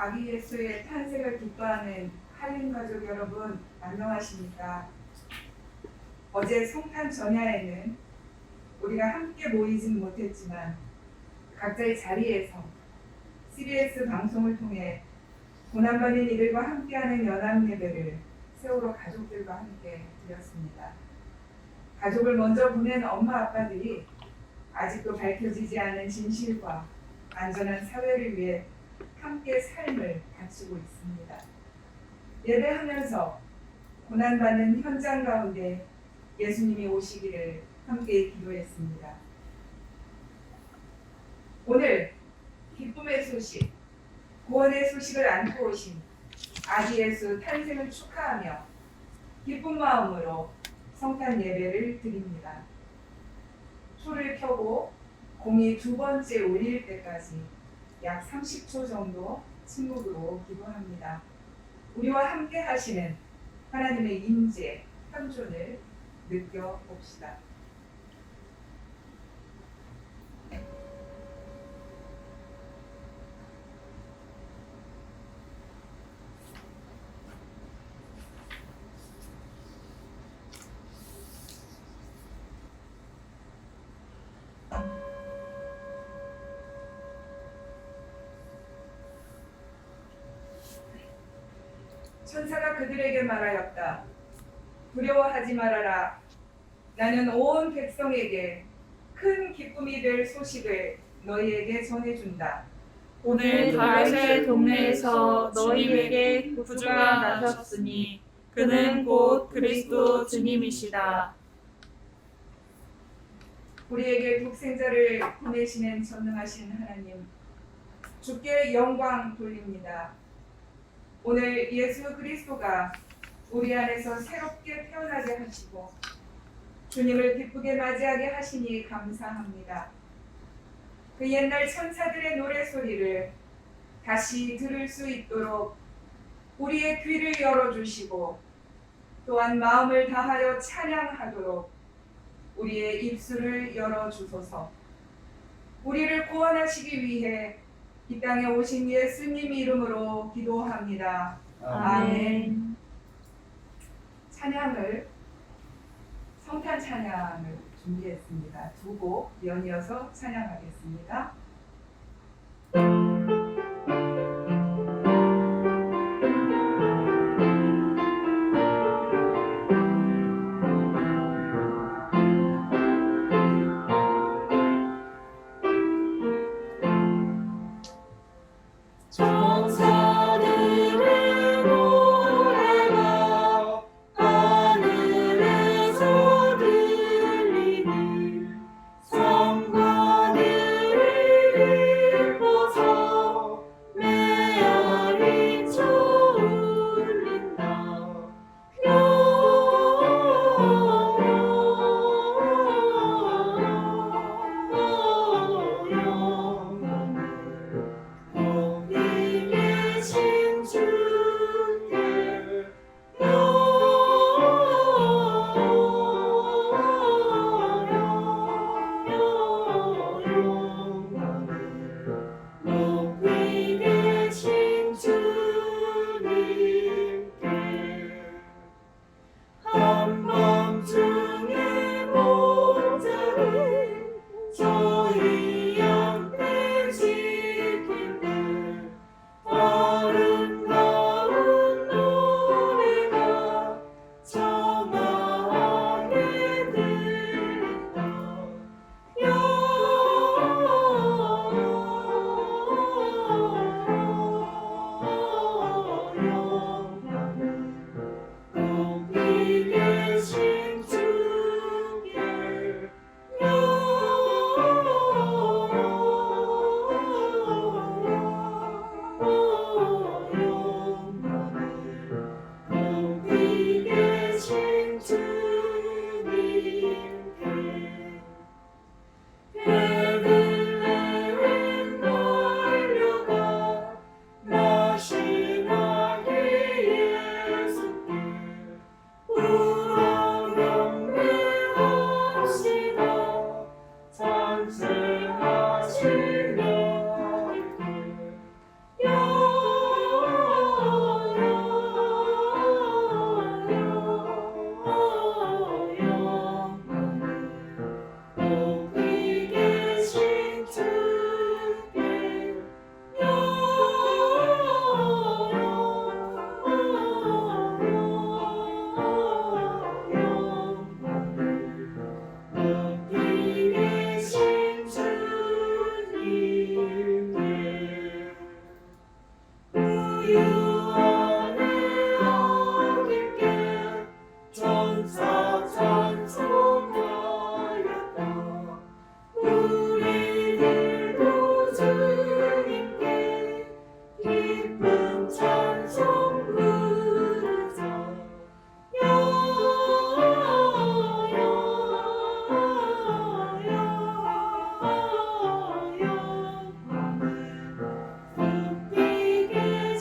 아기 예수의 탄생을 기뻐하는 한림 가족 여러분, 안녕하십니까? 어제 성탄 전야에는 우리가 함께 모이진 못했지만 각자의 자리에서 CBS 방송을 통해 고난받는 이들과 함께하는 연합 예배를 세월호 가족들과 함께 드렸습니다. 가족을 먼저 보낸 엄마 아빠들이 아직도 밝혀지지 않은 진실과 안전한 사회를 위해 함께 삶을 바치고 있습니다. 예배하면서 고난받는 현장 가운데 예수님이 오시기를 함께 기도했습니다. 오늘 기쁨의 소식, 구원의 소식을 안고 오신 아기 예수 탄생을 축하하며 기쁜 마음으로 성탄 예배를 드립니다. 초를 켜고 공이 두 번째 울릴 때까지 약 30초 정도 침묵으로 기도합니다. 우리와 함께 하시는 하나님의 임재, 현존을 느껴봅시다. 천사가 그들에게 말하였다. 두려워하지 말아라. 나는 온 백성에게 큰 기쁨이 될 소식을 너희에게 전해준다. 오늘 다윗의 동네에서 너희에게 구주가 나셨으니 그는 곧 그리스도 주님이시다. 우리에게 독생자를 보내시는 전능하신 하나님, 주께 영광 돌립니다. 오늘 예수 그리스도가 우리 안에서 새롭게 태어나게 하시고 주님을 기쁘게 맞이하게 하시니 감사합니다. 그 옛날 천사들의 노래소리를 다시 들을 수 있도록 우리의 귀를 열어주시고 또한 마음을 다하여 찬양하도록 우리의 입술을 열어주소서. 우리를 구원하시기 위해 이 땅에 오신 예수님 이름으로 기도합니다. 아멘. 찬양을, 성탄 찬양을 준비했습니다. 두 곡 연이어서 찬양하겠습니다. 성과들을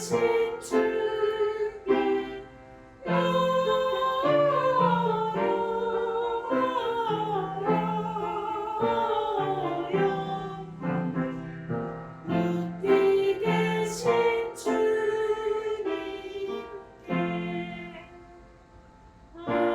계신 주의 높이 계신 주님께 아멘.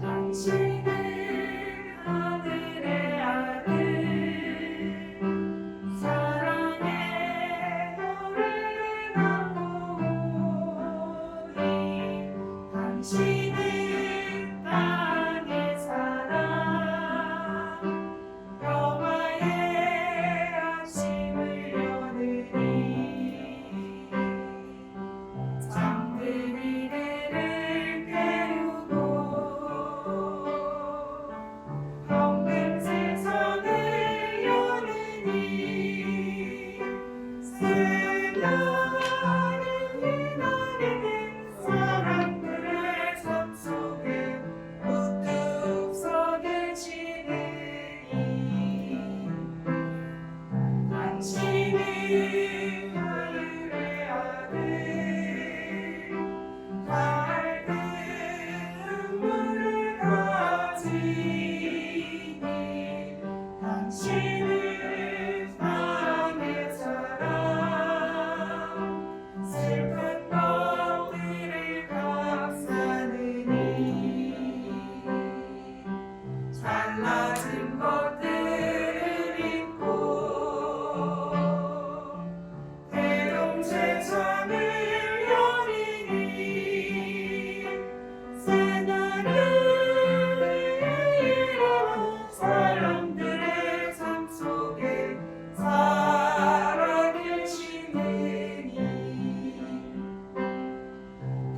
당신은 하늘의 아들 사랑의 노래를 갖고 오니 당신은 땅의 사랑 평화의 아침을 여느니 잠든 이들을 깨우고 황금 세상을 여느니 새날을 기다리는 사람들의 삶 속에 우뚝 서 계시느니 당신은 하늘의 아들 밝은 눈물을 가지니 당신은 땅의 사랑 슬픈 것들을 감싸느니 잘라진 것들을 잊고 대동제장을 여리니 새날을 위해 일어난 사람들의 삶 속에 살아계시느니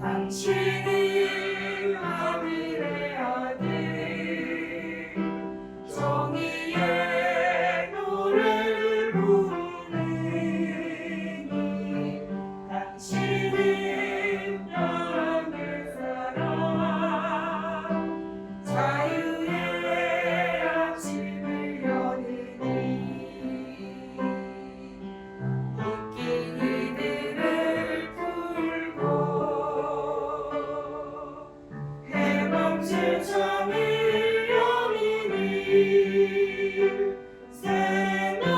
당신은 하늘의 아들 정의의 노래를 부르니 당신은 땅의 사랑 자유의 아침을 여느니 웃긴 이들을 풀고 해방실 잠을 여니니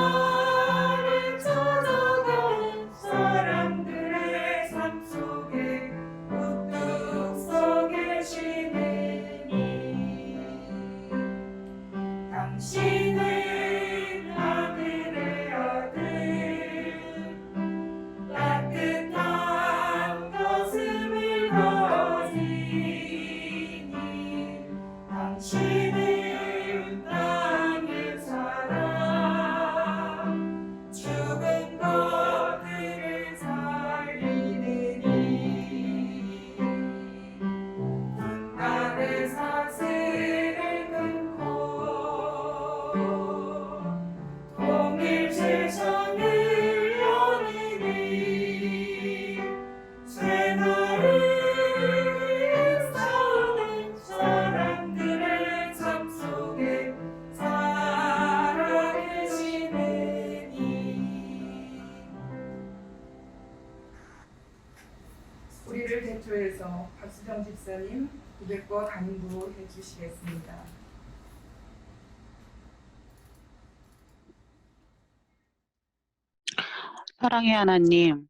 새날을 찾아가는 사람들의 삶 속에 우뚝 서 계시느니 당신은 하늘의 아들 따뜻한 가슴을 가지니 당신은 땅의 사랑 죽은 것들을 살리느니 눈가의 사슬을 끊고 통일 세상을 여니니 새날을 위해 사는 사람들의 삶 속에 살아계시느니 우리를 대표해서 박수정 집사님 고백과 간구 해주시겠습니다. 사랑의 하나님,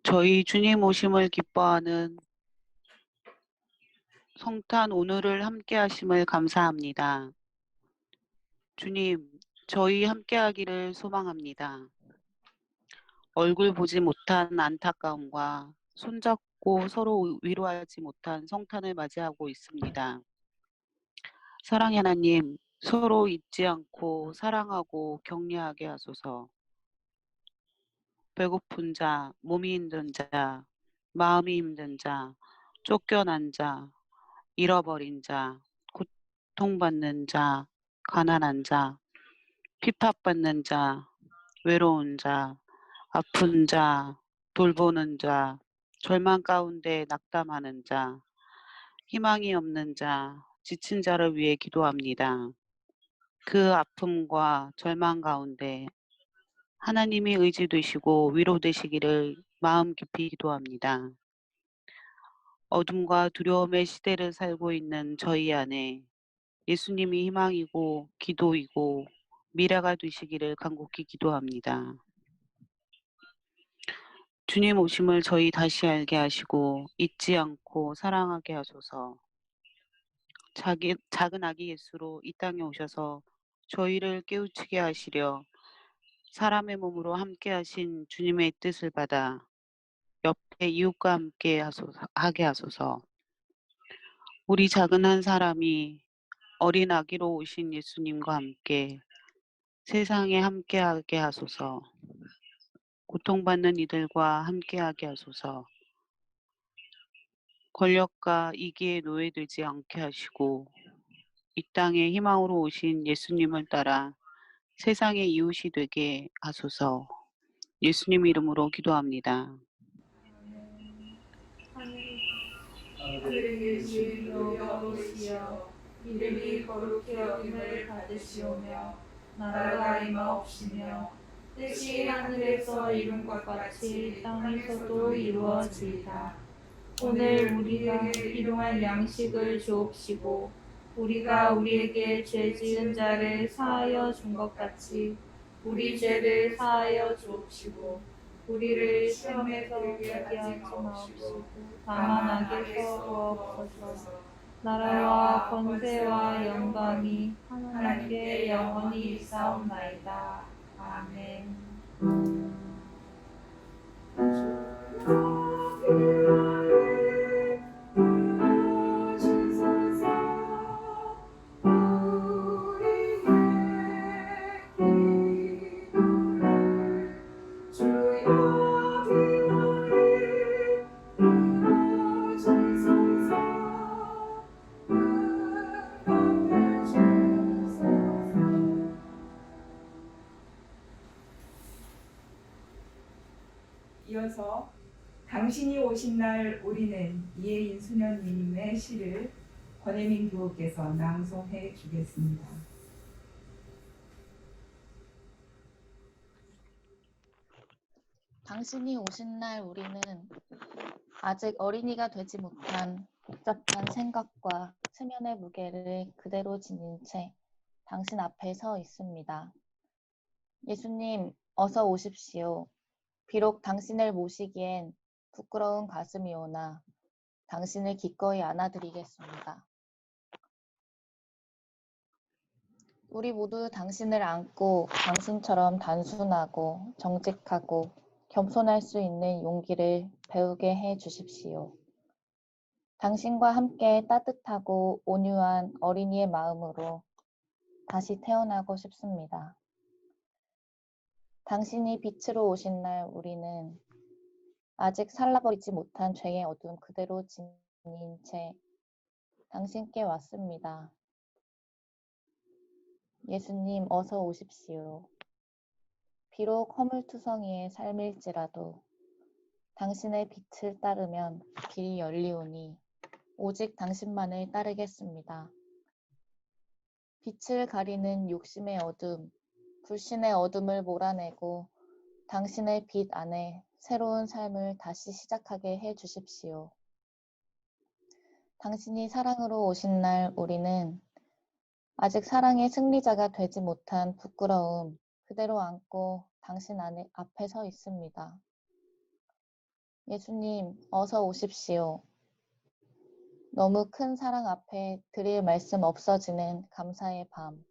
저희 주님 오심을 기뻐하는 성탄 오늘을 함께 하심을 감사합니다. 주님, 저희 함께 하기를 소망합니다. 얼굴 보지 못한 안타까움과 손잡고 서로 위로하지 못한 성탄을 맞이하고 있습니다. 사랑의 하나님, 서로 잊지 않고 사랑하고 격려하게 하소서. 배고픈 자, 몸이 힘든 자, 마음이 힘든 자, 쫓겨난 자, 잃어버린 자, 고통받는 자, 가난한 자, 핍박받는 자, 외로운 자, 아픈 자, 돌보는 자, 절망 가운데 낙담하는 자, 희망이 없는 자, 지친 자를 위해 기도합니다. 그 아픔과 절망 가운데 하나님이 의지 되시고 위로 되시기를 마음 깊이 기도합니다. 어둠과 두려움의 시대를 살고 있는 저희 안에 예수님이 희망이고 기도이고 미래가 되시기를 간곡히 기도합니다. 주님 오심을 저희 다시 알게 하시고 잊지 않고 사랑하게 하소서. 작은 아기 예수로 이 땅에 오셔서 저희를 깨우치게 하시려 사람의 몸으로 함께 하신 주님의 뜻을 받아 옆에 이웃과 함께 하게 하소서. 우리 작은 한 사람이 어린 아기로 오신 예수님과 함께 세상에 함께하게 하소서. 고통받는 이들과 함께하게 하소서. 권력과 이기에 노예되지 않게 하시고 이 땅에 희망으로 오신 예수님을 따라 세상의 이웃이 되게 하소서. 예수님 이름으로 기도합니다. 하늘에 계신 여호와시여, 이름이 거룩히 여김을 받으시오며 나라가 임하옵시며 뜻이 하늘에서 이룬 것 같이 땅에서도 이루어지이다. 오늘 우리에게 일용할 양식을 주옵시고 우리가 우리에게 죄 지은 자를 사하여 준 것 같이 우리 죄를 사하여 주옵시고 우리를 시험에 들게 하지 마옵시고 다만 악에서 구하옵소서. 나라와 권세와 영광이 하나님께 영원히 있사옵나이다. 아멘. 이어서 당신이 오신 날 우리는 이혜인 수녀님의 시를 권혜민 교우께서 낭송해 주겠습니다. 당신이 오신 날 우리는 아직 어린이가 되지 못한 복잡한 생각과 체면의 무게를 그대로 지닌 채 당신 앞에 서 있습니다. 예수님, 어서 오십시오. 비록 당신을 모시기엔 부끄러운 가슴이 오나 당신을 기꺼이 안아드리겠습니다. 우리 모두 당신을 안고 당신처럼 단순하고 정직하고 겸손할 수 있는 용기를 배우게 해 주십시오. 당신과 함께 따뜻하고 온유한 어린이의 마음으로 다시 태어나고 싶습니다. 당신이 빛으로 오신 날 우리는 아직 살라버리지 못한 죄의 어둠 그대로 지닌 채 당신께 왔습니다. 예수님, 어서 오십시오. 비록 허물투성이의 삶일지라도 당신의 빛을 따르면 길이 열리오니 오직 당신만을 따르겠습니다. 빛을 가리는 욕심의 어둠, 불신의 어둠을 몰아내고 당신의 빛 안에 새로운 삶을 다시 시작하게 해 주십시오. 당신이 사랑으로 오신 날 우리는 아직 사랑의 승리자가 되지 못한 부끄러움 그대로 안고 당신 앞에 서 있습니다. 예수님, 어서 오십시오. 너무 큰 사랑 앞에 드릴 말씀 없어지는 감사의 밤.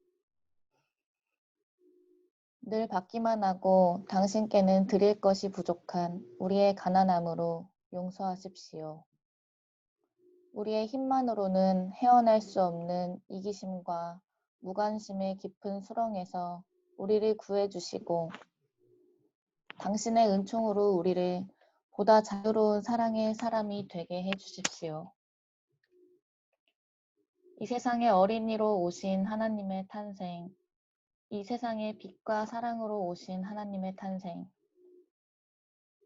늘 받기만 하고 당신께는 드릴 것이 부족한 우리의 가난함으로 용서하십시오. 우리의 힘만으로는 헤어날 수 없는 이기심과 무관심의 깊은 수렁에서 우리를 구해주시고 당신의 은총으로 우리를 보다 자유로운 사랑의 사람이 되게 해주십시오. 이 세상에 어린이로 오신 하나님의 탄생, 이 세상에 빛과 사랑으로 오신 하나님의 탄생,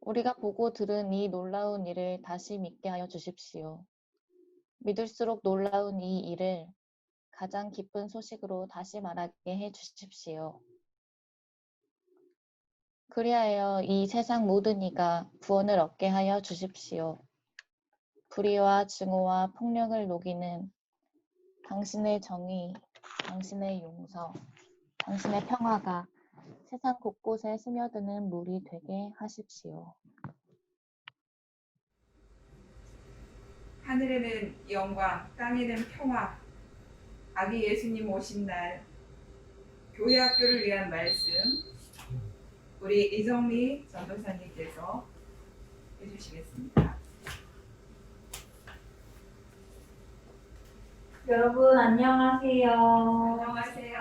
우리가 보고 들은 이 놀라운 일을 다시 믿게 하여 주십시오. 믿을수록 놀라운 이 일을 가장 기쁜 소식으로 다시 말하게 해 주십시오. 그리하여 이 세상 모든 이가 구원을 얻게 하여 주십시오. 불의와 증오와 폭력을 녹이는 당신의 정의, 당신의 용서, 당신의 평화가 세상 곳곳에 스며드는 물이 되게 하십시오. 하늘에는 영광, 땅에는 평화. 아기 예수님 오신 날 교회 학교를 위한 말씀 우리 이정미 전도사님께서 해주시겠습니다. 여러분 안녕하세요. 안녕하세요.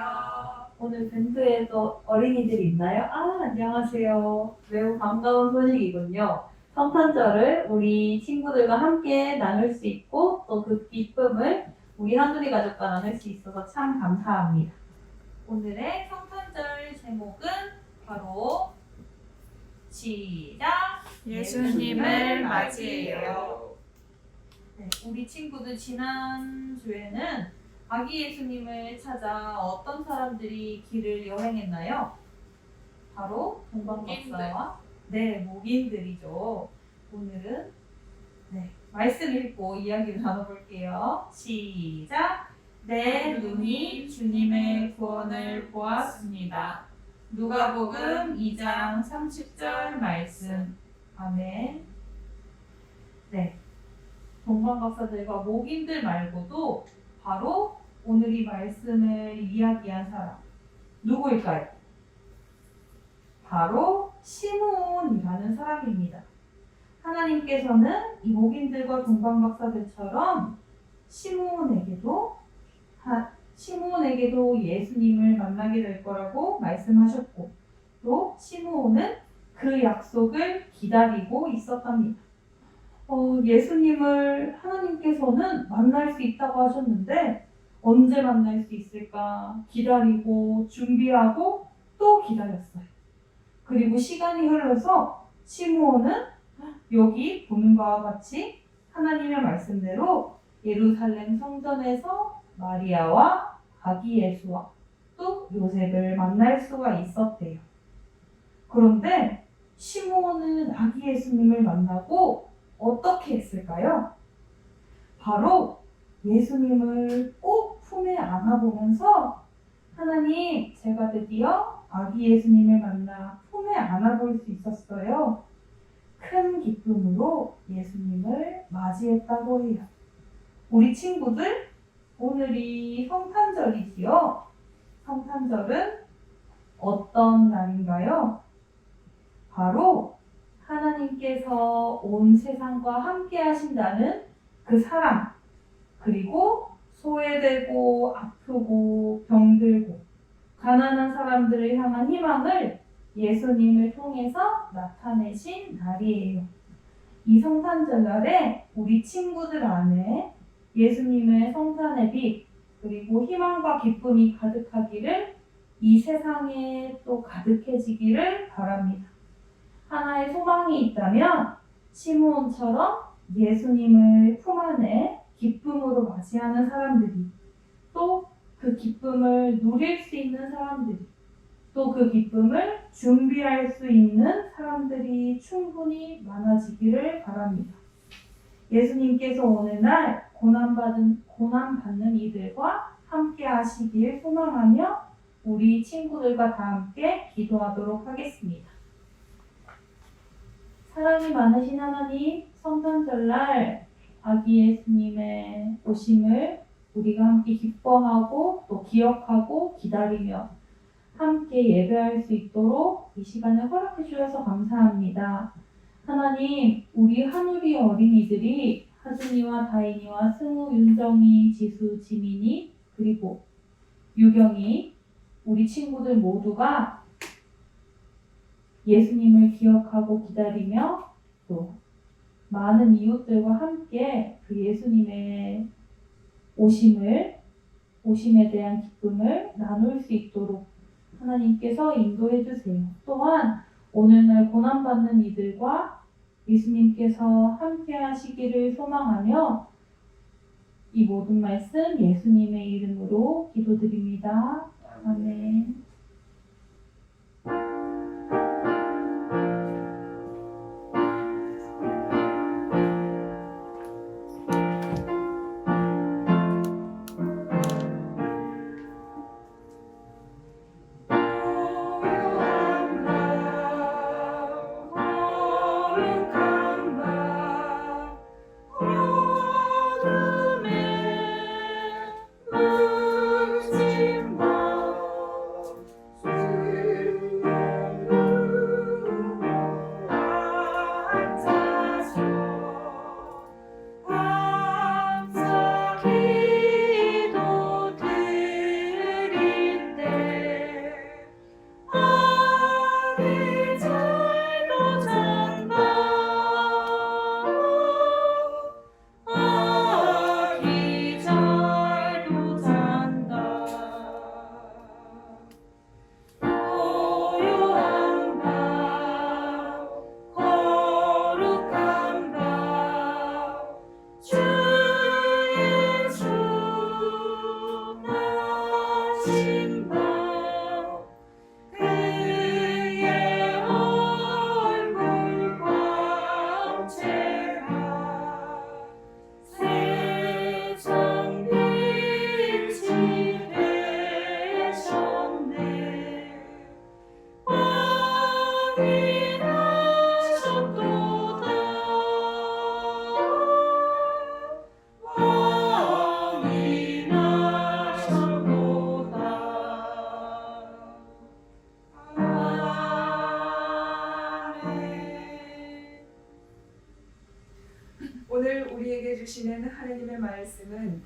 오늘 벤트에서 어린이들이 있나요? 안녕하세요. 매우 반가운 소식이군요. 성탄절을 우리 친구들과 함께 나눌 수 있고 또 그 기쁨을 우리 한두리 가족과 나눌 수 있어서 참 감사합니다. 오늘의 성탄절 제목은 바로 시작! 예수님을 맞이해요. 네, 우리 친구들 지난주에는 아기 예수님을 찾아 어떤 사람들이 길을 여행했나요? 바로 동방박사와 목인들이죠. 오늘은 말씀 읽고 이야기를 나눠볼게요. 시작! 내 눈이 주님의 구원을 보았습니다. 누가복음 2장 30절 말씀. 아멘. 동방박사들과 목인들 말고도 바로 오늘 이 말씀을 이야기한 사람 누구일까요? 바로 시므온이라는 사람입니다. 하나님께서는 이 목인들과 동방박사들처럼 시므온에게도 예수님을 만나게 될 거라고 말씀하셨고 또 시므온은 그 약속을 기다리고 있었답니다. 예수님을 하나님께서는 만날 수 있다고 하셨는데 언제 만날 수 있을까 기다리고 준비하고 또 기다렸어요. 그리고 시간이 흘러서 시므온은 여기 보는 바와 같이 하나님의 말씀대로 예루살렘 성전에서 마리아와 아기 예수와 또 요셉을 만날 수가 있었대요. 그런데 시므온은 아기 예수님을 만나고 어떻게 했을까요? 바로 예수님을 꼭 품에 안아보면서 하나님, 제가 드디어 아기 예수님을 만나 품에 안아볼 수 있었어요. 큰 기쁨으로 예수님을 맞이했다고 해요. 우리 친구들, 오늘이 성탄절이지요? 성탄절은 어떤 날인가요? 바로 하나님께서 온 세상과 함께 하신다는 그 사랑, 그리고 소외되고 아프고 병들고 가난한 사람들을 향한 희망을 예수님을 통해서 나타내신 날이에요. 이 성탄절날에 우리 친구들 안에 예수님의 성탄의 빛, 그리고 희망과 기쁨이 가득하기를 이 세상에 또 가득해지기를 바랍니다. 하나의 소망이 있다면 시므온처럼 예수님을 품 안에 기쁨으로 맞이하는 사람들이 또 그 기쁨을 누릴 수 있는 사람들이 또 그 기쁨을 준비할 수 있는 사람들이 충분히 많아지기를 바랍니다. 예수님께서 어느 날 고난받는 이들과 함께 하시길 소망하며 우리 친구들과 다 함께 기도하도록 하겠습니다. 사랑이 많으신 하나님, 성탄절날 아기 예수님의 오심을 우리가 함께 기뻐하고 또 기억하고 기다리며 함께 예배할 수 있도록 이 시간을 허락해 주셔서 감사합니다. 하나님, 우리 한우리 어린이들이 하준이와 다인이와 승우, 윤정이, 지수, 지민이 그리고 유경이 우리 친구들 모두가 예수님을 기억하고 기다리며 또 많은 이웃들과 함께 그 예수님의 오심에 대한 기쁨을 나눌 수 있도록 하나님께서 인도해 주세요. 또한 오늘날 고난받는 이들과 예수님께서 함께 하시기를 소망하며 이 모든 말씀 예수님의 이름으로 기도드립니다. 아멘. 오늘 우리에게 주시는 하나님의 말씀은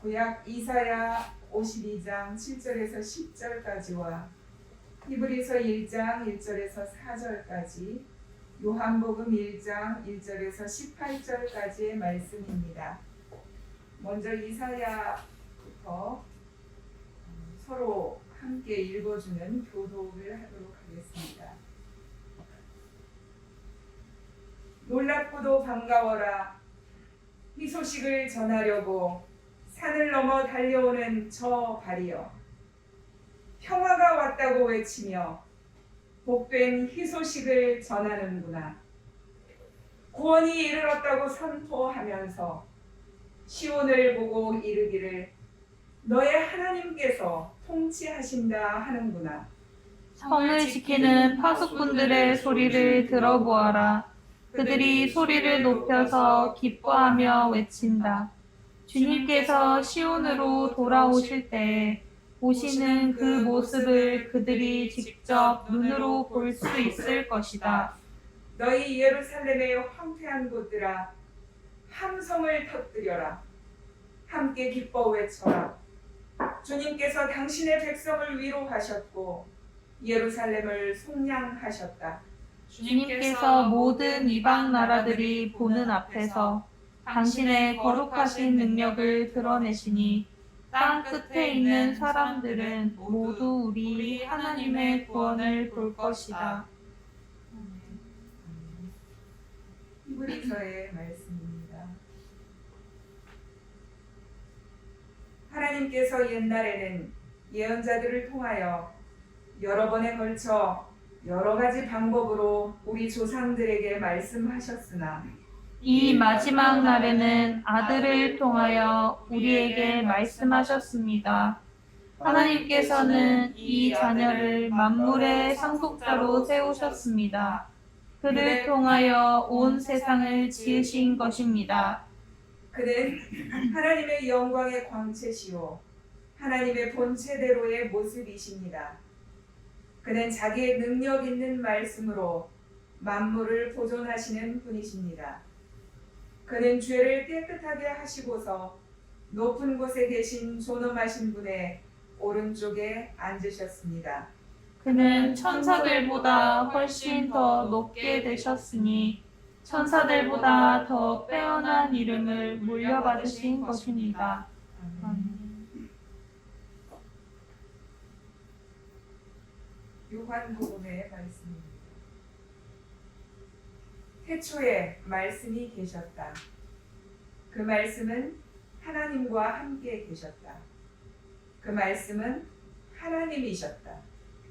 구약 이사야 52장 7절에서 10절까지와 히브리서 1장 1절에서 4절까지, 요한복음 1장 1절에서 18절까지의 말씀입니다. 먼저 이사야부터 서로 함께 읽어주는 교독을 하도록 하겠습니다. 놀랍고도 반가워라. 희소식을 전하려고 산을 넘어 달려오는 저 발이여, 평화가 왔다고 외치며 복된 희소식을 전하는구나. 구원이 이르렀다고 선포하면서 시온을 보고 이르기를 너의 하나님께서 통치하신다 하는구나. 성을 지키는 파수꾼들의 소리를 들어보아라. 그들이 소리를 높여서 기뻐하며 외친다. 주님께서 시온으로 돌아오실 때에 오시는 그 모습을 그들이 직접 눈으로 볼 수 있을 것이다. 너희 예루살렘의 황폐한 곳들아, 함성을 터뜨려라. 함께 기뻐 외쳐라. 주님께서 당신의 백성을 위로하셨고 예루살렘을 속량하셨다. 주님께서 모든 이방 나라들이 보는 앞에서 당신의 거룩하신 능력을 드러내시니 땅 끝에 있는 사람들은 모두 우리 하나님의 구원을 볼 것이다. 히브리서의 말씀입니다. 하나님께서 옛날에는 예언자들을 통하여 여러 번에 걸쳐 여러 가지 방법으로 우리 조상들에게 말씀하셨으나 이 마지막 날에는 아들을 통하여 우리에게 말씀하셨습니다. 하나님께서는 이 자녀를 만물의 상속자로 세우셨습니다. 그를 통하여 온 세상을 지으신 것입니다. 그는 하나님의 영광의 광채시요 하나님의 본체대로의 모습이십니다. 그는 자기의 능력 있는 말씀으로 만물을 보존하시는 분이십니다. 그는 죄를 깨끗하게 하시고서 높은 곳에 계신 존엄하신 분의 오른쪽에 앉으셨습니다. 그는 천사들보다 훨씬 더 높게 되셨으니 천사들보다 더 빼어난 이름을 물려받으신 것입니다. 요한복음의 말씀입니다. 태초에 말씀이 계셨다. 그 말씀은 하나님과 함께 계셨다. 그 말씀은 하나님이셨다.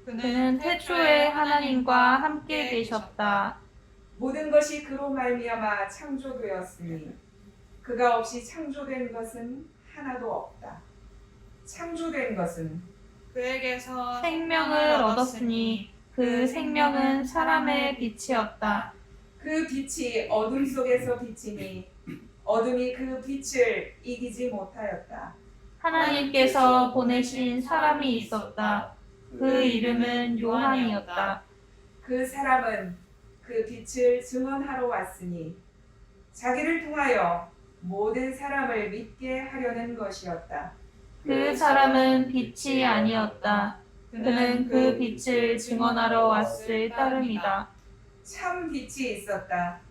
그는 태초에 하나님과 함께 계셨다. 모든 것이 그로 말미암아 창조되었으니 그가 없이 창조된 것은 하나도 없다. 창조된 것은 그에게서 생명을 얻었으니 그 생명은 사람의 빛이었다. 그 빛이 어둠 속에서 비치니 어둠이 그 빛을 이기지 못하였다. 하나님께서 보내신 사람이 있었다. 그 이름은 요한이었다. 그 사람은 그 빛을 증언하러 왔으니 자기를 통하여 모든 사람을 믿게 하려는 것이었다. 그 사람은 빛이 아니었다. 그는 그 빛을 증언하러 왔을 따름이다. 참 빛이 있었다.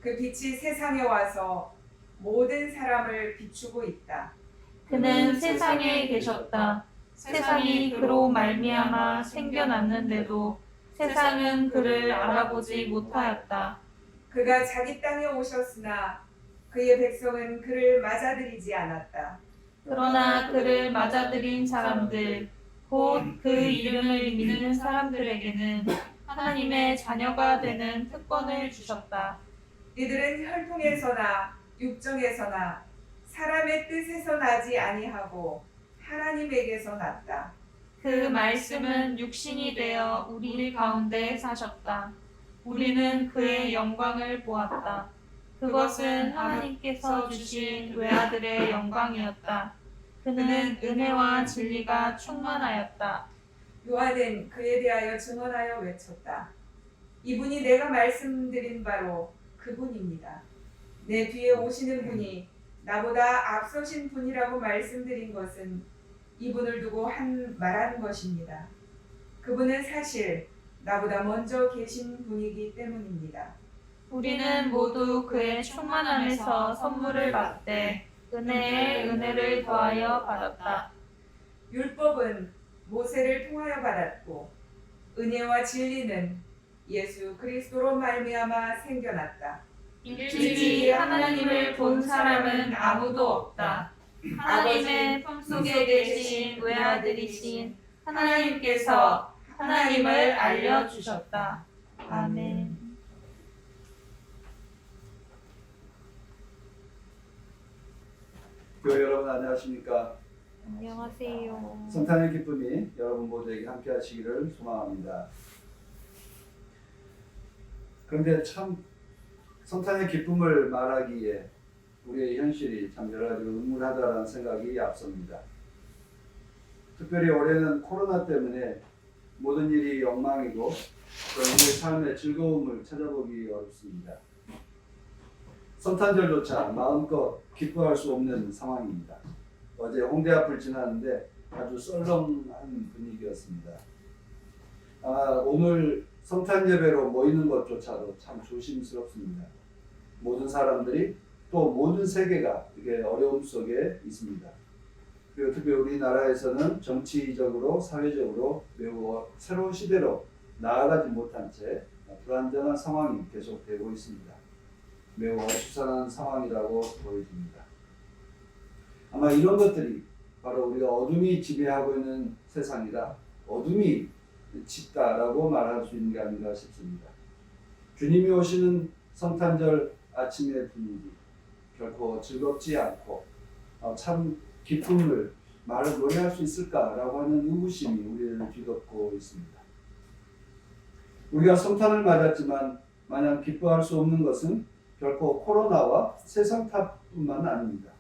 그 빛이 세상에 와서 모든 사람을 비추고 있다. 그는 세상에 계셨다. 세상이 그로 말미암아 생겨났는데도 세상은 그를 알아보지 못하였다. 그가 자기 땅에 오셨으나 그의 백성은 그를 맞아들이지 않았다. 그러나 그를 맞아들인 사람들, 곧 그 이름을 믿는 사람들에게는 하나님의 자녀가 되는 특권을 주셨다. 이들은 혈통에서나 육정에서나 사람의 뜻에서 나지 아니하고 하나님에게서 났다. 그 말씀은 육신이 되어 우리 가운데 사셨다. 우리는 그의 영광을 보았다. 그것은 하나님께서 주신 외아들의 영광이었다. 그는 은혜와 진리가 충만하였다. 요한은 그에 대하여 증언하여 외쳤다. 이분이 내가 말씀드린 바로 그분입니다. 내 뒤에 오시는 분이 나보다 앞서신 분이라고 말씀드린 것은 이분을 두고 말한 것입니다. 그분은 사실 나보다 먼저 계신 분이기 때문입니다. 우리는 모두 그의 충만함에서 선물을 받되 은혜에 은혜를 더하여 받았다. 율법은 모세를 통하여 받았고 은혜와 진리는 예수 그리스도로 말미암아 생겨났다. 일찍이 하나님을 본 사람은 아무도 없다. 하나님의 품속에 계신 외아들이신 하나님께서 하나님을 알려주셨다. 아멘. 교회 여러분 안녕하십니까? 안녕하세요. 성탄의 기쁨이 여러분 모두에게 함께 하시기를 소망합니다. 그런데 참 성탄의 기쁨을 말하기에 우리의 현실이 참 여러 가지로 음울하다는 생각이 앞섭니다. 특별히 올해는 코로나 때문에 모든 일이 엉망이고 또 우리의 삶의 즐거움을 찾아보기 어렵습니다. 성탄절조차 마음껏 기뻐할 수 없는 상황입니다. 어제 홍대 앞을 지났는데 아주 썰렁한 분위기였습니다. 오늘 성탄 예배로 모이는 것조차도 참 조심스럽습니다. 모든 사람들이 또 모든 세계가 이게 어려움 속에 있습니다. 그리고 특히 우리나라에서는 정치적으로 사회적으로 매우 새로운 시대로 나아가지 못한 채 불안정한 상황이 계속되고 있습니다. 매우 어수선한 상황이라고 보여집니다. 아마 이런 것들이 바로 우리가 어둠이 지배하고 있는 세상이라 어둠이 짙다라고 말할 수 있는 게 아닌가 싶습니다. 주님이 오시는 성탄절 아침의 분위기 결코 즐겁지 않고 참 기쁨을 말을 노래할 수 있을까라고 하는 의구심이 우리를 뒤덮고 있습니다. 우리가 성탄을 맞았지만 마냥 기뻐할 수 없는 것은 결코 코로나와 세상 탓뿐만 아닙니다.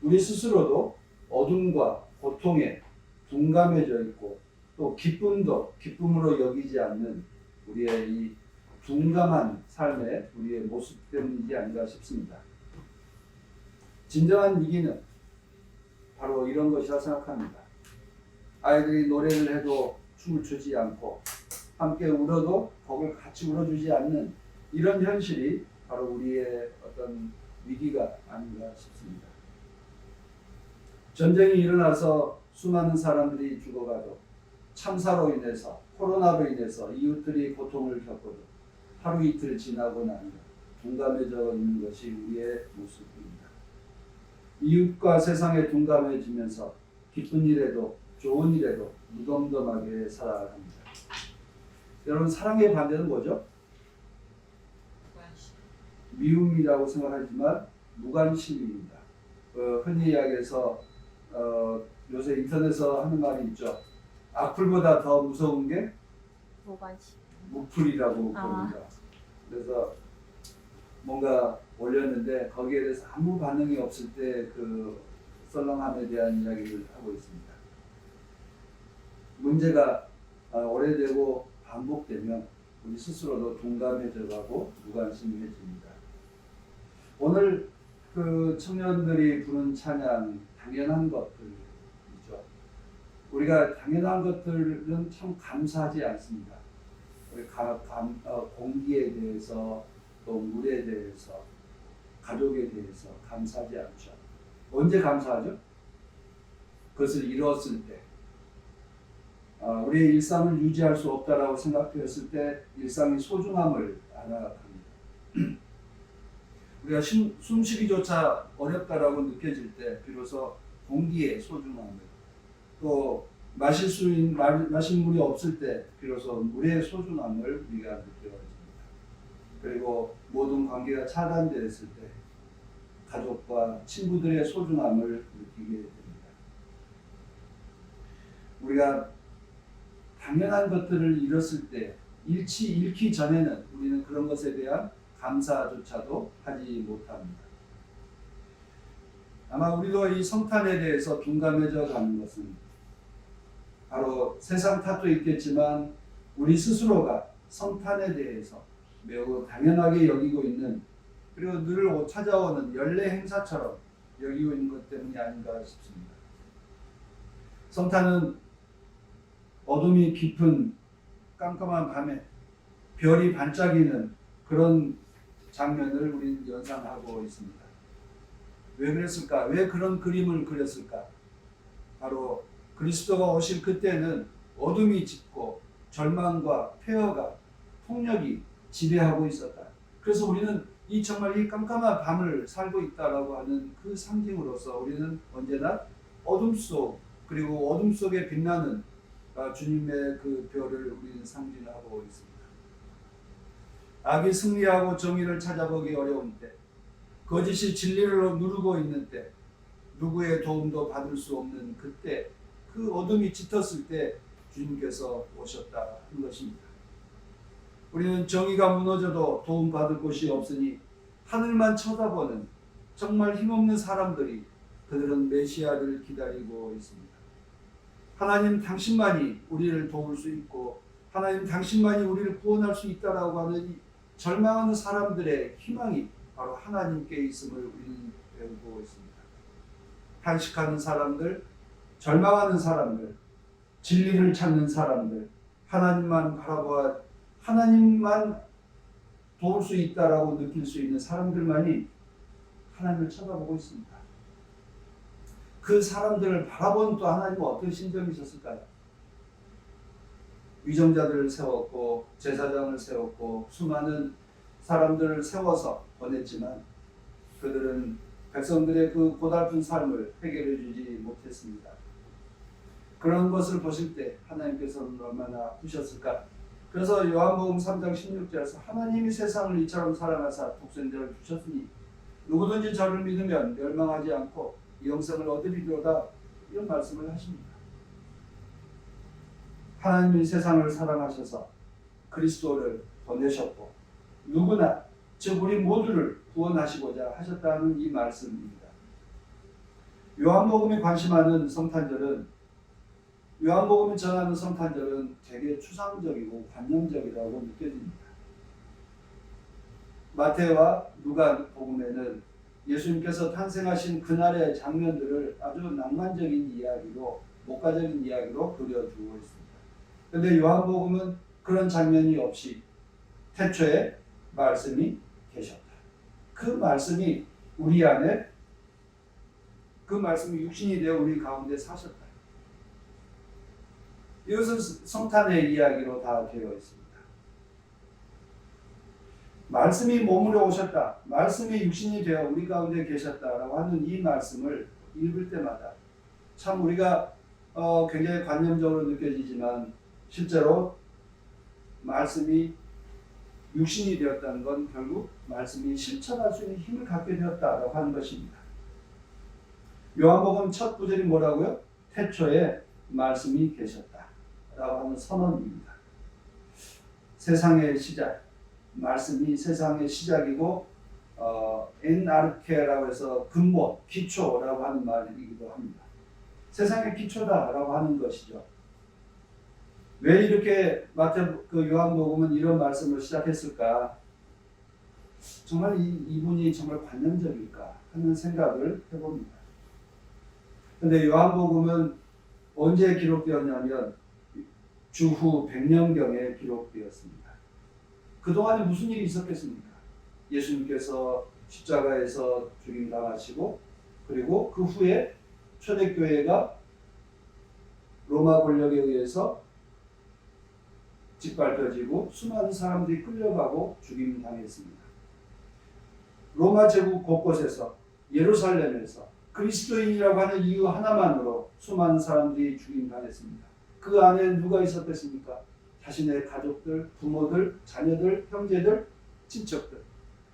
우리 스스로도 어둠과 고통에 둔감해져 있고 또 기쁨도 기쁨으로 여기지 않는 우리의 이 둔감한 삶의 우리의 모습 때문이지 아닌가 싶습니다. 진정한 위기는 바로 이런 것이라 생각합니다. 아이들이 노래를 해도 춤을 추지 않고 함께 울어도 거기를 같이 울어주지 않는 이런 현실이 바로 우리의 어떤 위기가 아닌가 싶습니다. 전쟁이 일어나서 수많은 사람들이 죽어가도 참사로 인해서 코로나로 인해서 이웃들이 고통을 겪어도 하루 이틀 지나고 나면 둔감해져 있는 것이 우리의 모습입니다. 이웃과 세상에 둔감해지면서 기쁜 일에도 좋은 일에도 무덤덤하게 살아갑니다. 여러분, 사랑의 반대는 뭐죠? 미움이라고 생각하지만 무관심입니다. 흔히 이야기해서 요새 인터넷에서 하는 말이 있죠. 악플보다 더 무서운 게 무관심. 무플이라고 부릅니다. 그래서 뭔가 올렸는데 거기에 대해서 아무 반응이 없을 때 그 썰렁함에 대한 이야기를 하고 있습니다. 문제가 오래되고 반복되면 우리 스스로도 둔감해져가고 무관심해집니다. 오늘 그 청년들이 부른 찬양 당연한 것들이죠. 우리가 당연한 것들은 참 감사하지 않습니다. 우리 공기에 대해서 또 물에 대해서 가족에 대해서 감사하지 않죠. 언제 감사하죠? 그것을 이뤘을 때, 우리의 일상을 유지할 수 없다라고 생각되었을 때 일상의 소중함을 알아갑니다. 우리가 숨쉬기조차 어렵다라고 느껴질 때 비로소 공기의 소중함을, 또 마실 물이 없을 때 비로소 물의 소중함을 우리가 느껴집니다. 그리고 모든 관계가 차단되었을 때 가족과 친구들의 소중함을 느끼게 됩니다. 우리가 당연한 것들을 잃었을 때 잃기 전에는 우리는 그런 것에 대한 감사조차도 하지 못합니다. 아마 우리도 이 성탄에 대해서 둔감해져 가는 것은 바로 세상 탓도 있겠지만 우리 스스로가 성탄에 대해서 매우 당연하게 여기고 있는, 그리고 늘 찾아오는 연례 행사처럼 여기고 있는 것 때문이 아닌가 싶습니다. 성탄은 어둠이 깊은 깜깜한 밤에 별이 반짝이는 그런 장면을 우리는 연상하고 있습니다. 왜 그랬을까? 왜 그런 그림을 그렸을까? 바로 그리스도가 오실 그때는 어둠이 짙고 절망과 폐허가, 폭력이 지배하고 있었다. 그래서 우리는 정말 이 깜깜한 밤을 살고 있다라고 하는 그 상징으로서 우리는 언제나 어둠 속, 그리고 어둠 속에 빛나는 주님의 그 별을 우리는 상징하고 있습니다. 악이 승리하고 정의를 찾아보기 어려운 때, 거짓이 진리를 누르고 있는 때, 누구의 도움도 받을 수 없는 그때, 그 어둠이 짙었을 때 주님께서 오셨다는 것입니다. 우리는 정의가 무너져도 도움받을 곳이 없으니 하늘만 쳐다보는 정말 힘없는 사람들이, 그들은 메시아를 기다리고 있습니다. 하나님 당신만이 우리를 도울 수 있고 하나님 당신만이 우리를 구원할 수 있다라고 하는 이 절망하는 사람들의 희망이 바로 하나님께 있음을 우리는 배우고 있습니다. 탄식하는 사람들, 절망하는 사람들, 진리를 찾는 사람들, 하나님만 바라보아 하나님만 도울 수 있다라고 느낄 수 있는 사람들만이 하나님을 쳐다보고 있습니다. 그 사람들을 바라본 또 하나님은 어떤 심정이셨을까요? 위정자들을 세웠고 제사장을 세웠고 수많은 사람들을 세워서 보냈지만 그들은 백성들의 그 고달픈 삶을 해결해 주지 못했습니다. 그런 것을 보실 때 하나님께서는 얼마나 아프셨을까? 그래서 요한복음 3장 16절에서 하나님이 세상을 이처럼 사랑하사 독생자를 주셨으니 누구든지 저를 믿으면 멸망하지 않고 영생을 얻으리로다, 이런 말씀을 하십니다. 하나님이 세상을 사랑하셔서 그리스도를 보내셨고 누구나, 즉 우리 모두를 구원하시고자 하셨다는 이 말씀입니다. 요한복음이 관심하는 성탄절은, 요한복음이 전하는 성탄절은 되게 추상적이고 관념적이라고 느껴집니다. 마태와 누가 복음에는 예수님께서 탄생하신 그날의 장면들을 아주 낭만적인 이야기로, 목가적인 이야기로 그려주고 있습니다. 그런데 요한복음은 그런 장면이 없이 태초에 말씀이 계셨다. 그 말씀이 우리 안에, 그 말씀이 육신이 되어 우리 가운데 사셨다. 이것은 성탄의 이야기로 다 되어 있습니다. 말씀이 몸으로 오셨다, 말씀이 육신이 되어 우리 가운데 계셨다라고 하는 이 말씀을 읽을 때마다 참 우리가 굉장히 관념적으로 느껴지지만 실제로 말씀이 육신이 되었다는 건 결국 말씀이 실천할 수 있는 힘을 갖게 되었다라고 하는 것입니다. 요한복음 첫 구절이 뭐라고요? 태초에 말씀이 계셨다라고 하는 선언입니다. 세상의 시작, 말씀이 세상의 시작이고 엔아르케라고 해서 근본, 기초라고 하는 말이기도 합니다. 세상의 기초다라고 하는 것이죠. 왜 이렇게 요한복음은 이런 말씀을 시작했을까? 정말 이분이 정말 관념적일까 하는 생각을 해봅니다. 그런데 요한복음은 언제 기록되었냐면 주후 100년경에 기록되었습니다. 그동안에 무슨 일이 있었겠습니까? 예수님께서 십자가에서 죽임당하시고 그리고 그 후에 초대교회가 로마 권력에 의해서 짓밟혀지고 수많은 사람들이 끌려가고 죽임당했습니다. 로마 제국 곳곳에서, 예루살렘에서 그리스도인이라고 하는 이유 하나만으로 수많은 사람들이 죽임당했습니다. 그 안에 누가 있었겠습니까? 자신의 가족들, 부모들, 자녀들, 형제들, 친척들,